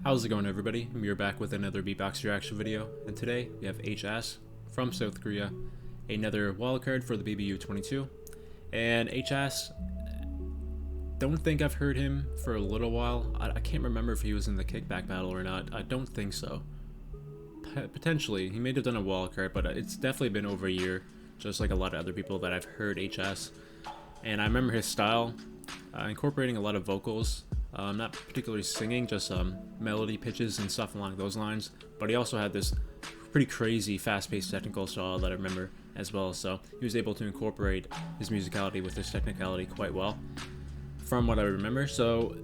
How's it going, everybody? We're back with another Beatbox reaction video, and today we have HS from South Korea, another wildcard for the BBU22. And HS, don't think I've heard him for a little while. I can't remember if he was in the kickback battle or not. I don't think so. Potentially, he may have done a wildcard, but it's definitely been over a year, just like a lot of other people that I've heard HS. And I remember his style, incorporating a lot of vocals. Not particularly singing, just melody pitches and stuff along those lines, but he also had this pretty crazy fast-paced technical style that I remember as well, so he was able to incorporate his musicality with his technicality quite well from what I remember. So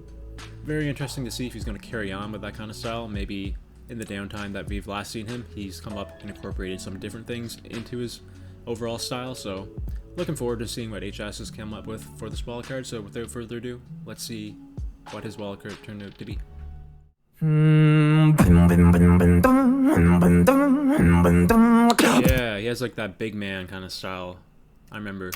very interesting to see if he's going to carry on with that kind of style. Maybe in the downtime that we've last seen him, he's come up and incorporated some different things into his overall style, so looking forward to seeing what HS has come up with for this wildcard. So without further ado, let's see what his wildcard turned out to be. Yeah, he has like that big man kind of style. I remember.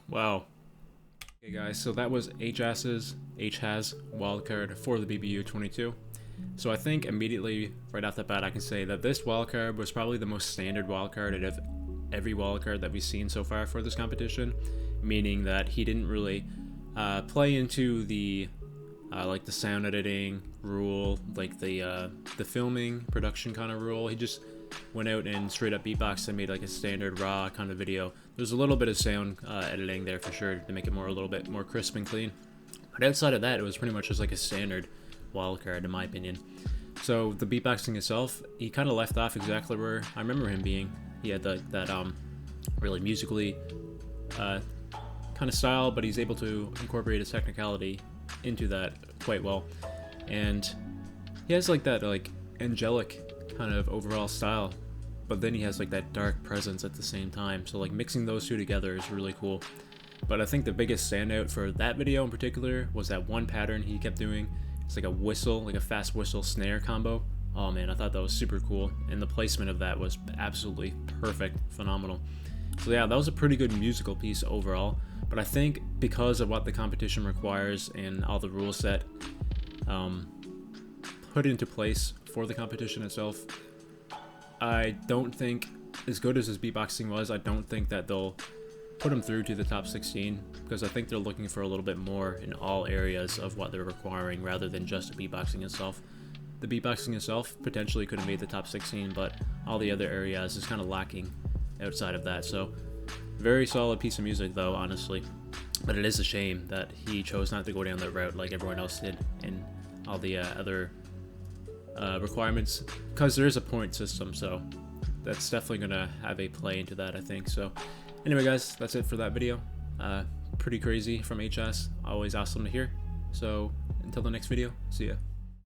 Wow. Okay guys, so that was HS wildcard for the BBU22. So I think immediately right off the bat I can say that this wildcard was probably the most standard wildcard out of every wildcard that we've seen so far for this competition, meaning that he didn't really play into the like the sound editing rule, like the filming production kind of rule. He just went out and straight up beatboxed and made like a standard raw kind of video. There's a little bit of sound editing there for sure to make it a little bit more crisp and clean, but outside of that it was pretty much just like a standard wildcard in my opinion. So the beatboxing itself, he kind of left off exactly where I remember him being. He had that really musically kind of style, but he's able to incorporate his technicality into that quite well, and he has like that like angelic kind of overall style, but then he has like that dark presence at the same time, so like mixing those two together is really cool. But I think the biggest standout for that video in particular was that one pattern he kept doing. It's like a whistle, like a fast whistle snare combo. Oh man, I thought that was super cool, and the placement of that was absolutely perfect, phenomenal. So yeah, that was a pretty good musical piece overall, but I think because of what the competition requires and all the rules set put into place for the competition itself, I don't think, as good as his beatboxing was, I don't think that they'll put him through to the top 16, because I think they're looking for a little bit more in all areas of what they're requiring rather than just the beatboxing itself. The beatboxing itself potentially could have made the top 16, but all the other areas is kind of lacking outside of that. So very solid piece of music though, honestly, but it is a shame that he chose not to go down that route like everyone else did in all the other requirements, because there is a point system, so that's definitely gonna have a play into that, I think. So anyway, guys, that's it for that video. Pretty crazy from HS. Always awesome to hear. So until the next video, see ya.